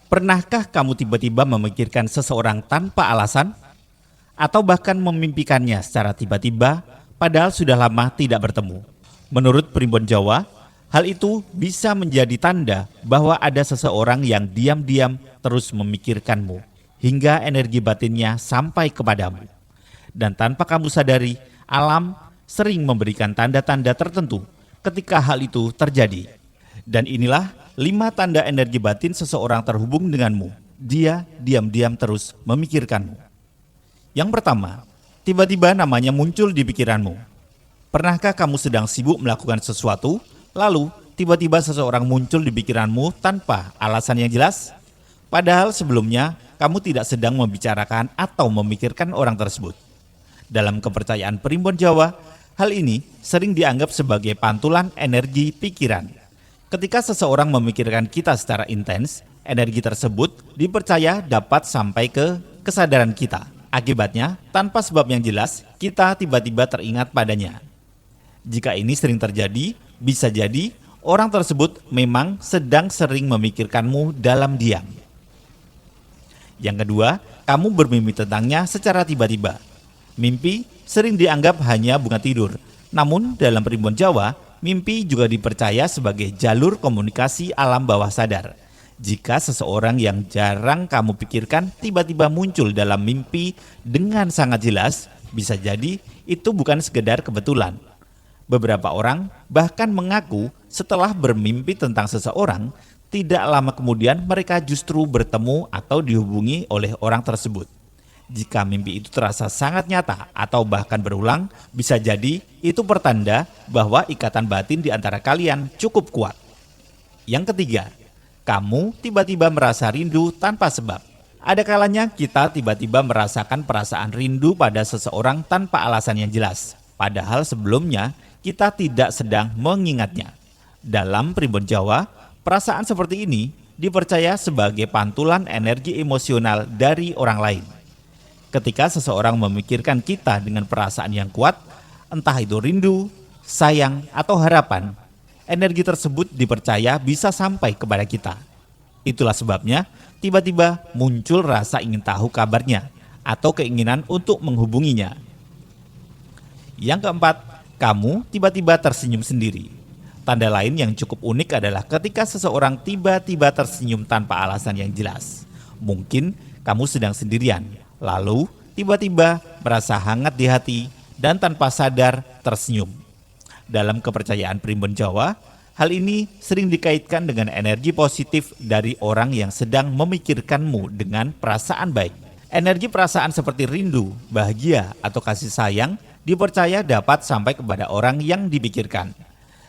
Pernahkah kamu tiba-tiba memikirkan seseorang tanpa alasan? Atau bahkan memimpikannya secara tiba-tiba padahal sudah lama tidak bertemu? Menurut Primbon Jawa, hal itu bisa menjadi tanda bahwa ada seseorang yang diam-diam terus memikirkanmu hingga energi batinnya sampai kepadamu. Dan tanpa kamu sadari, alam sering memberikan tanda-tanda tertentu ketika hal itu terjadi. Dan inilah 5 tanda energi batin seseorang terhubung denganmu. Dia diam-diam terus memikirkanmu. Yang pertama, tiba-tiba namanya muncul di pikiranmu. Pernahkah kamu sedang sibuk melakukan sesuatu, lalu tiba-tiba seseorang muncul di pikiranmu tanpa alasan yang jelas? Padahal sebelumnya kamu tidak sedang membicarakan atau memikirkan orang tersebut. Dalam kepercayaan Primbon Jawa, hal ini sering dianggap sebagai pantulan energi pikiran. Ketika seseorang memikirkan kita secara intens, energi tersebut dipercaya dapat sampai ke kesadaran kita. Akibatnya, tanpa sebab yang jelas, kita tiba-tiba teringat padanya. Jika ini sering terjadi, bisa jadi orang tersebut memang sedang sering memikirkanmu dalam diam. Yang kedua, kamu bermimpi tentangnya secara tiba-tiba. Mimpi sering dianggap hanya bunga tidur. Namun dalam Primbon Jawa, mimpi juga dipercaya sebagai jalur komunikasi alam bawah sadar. Jika seseorang yang jarang kamu pikirkan tiba-tiba muncul dalam mimpi dengan sangat jelas, bisa jadi itu bukan sekedar kebetulan. Beberapa orang bahkan mengaku setelah bermimpi tentang seseorang, tidak lama kemudian mereka justru bertemu atau dihubungi oleh orang tersebut. Jika mimpi itu terasa sangat nyata atau bahkan berulang, bisa jadi itu pertanda bahwa ikatan batin di antara kalian cukup kuat. Yang ketiga, kamu tiba-tiba merasa rindu tanpa sebab. Ada kalanya kita tiba-tiba merasakan perasaan rindu pada seseorang tanpa alasan yang jelas. Padahal sebelumnya kita tidak sedang mengingatnya. Dalam Primbon Jawa, perasaan seperti ini dipercaya sebagai pantulan energi emosional dari orang lain. Ketika seseorang memikirkan kita dengan perasaan yang kuat, entah itu rindu, sayang, atau harapan, energi tersebut dipercaya bisa sampai kepada kita. Itulah sebabnya tiba-tiba muncul rasa ingin tahu kabarnya atau keinginan untuk menghubunginya. Yang keempat, kamu tiba-tiba tersenyum sendiri. Tanda lain yang cukup unik adalah ketika seseorang tiba-tiba tersenyum tanpa alasan yang jelas. Mungkin kamu sedang sendirian, lalu tiba-tiba merasa hangat di hati dan tanpa sadar tersenyum. Dalam kepercayaan Primbon Jawa, hal ini sering dikaitkan dengan energi positif dari orang yang sedang memikirkanmu dengan perasaan baik. Energi perasaan seperti rindu, bahagia, atau kasih sayang dipercaya dapat sampai kepada orang yang dipikirkan.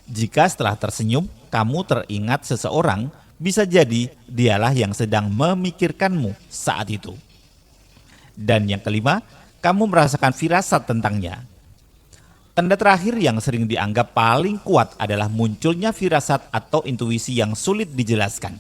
Jika setelah tersenyum, kamu teringat seseorang, bisa jadi dialah yang sedang memikirkanmu saat itu. Dan yang kelima, kamu merasakan firasat tentangnya. Tanda terakhir yang sering dianggap paling kuat adalah munculnya firasat atau intuisi yang sulit dijelaskan.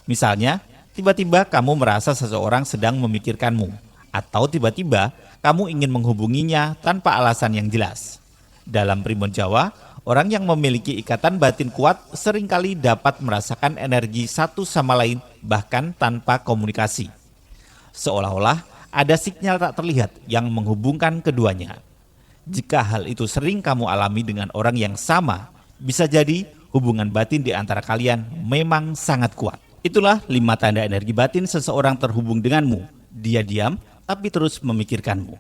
Misalnya, tiba-tiba kamu merasa seseorang sedang memikirkanmu, atau tiba-tiba kamu ingin menghubunginya tanpa alasan yang jelas. Dalam Primbon Jawa, orang yang memiliki ikatan batin kuat seringkali dapat merasakan energi satu sama lain bahkan tanpa komunikasi. Seolah-olah ada sinyal tak terlihat yang menghubungkan keduanya. Jika hal itu sering kamu alami dengan orang yang sama, bisa jadi hubungan batin di antara kalian memang sangat kuat. Itulah 5 tanda energi batin seseorang terhubung denganmu. Dia diam tapi terus memikirkanmu.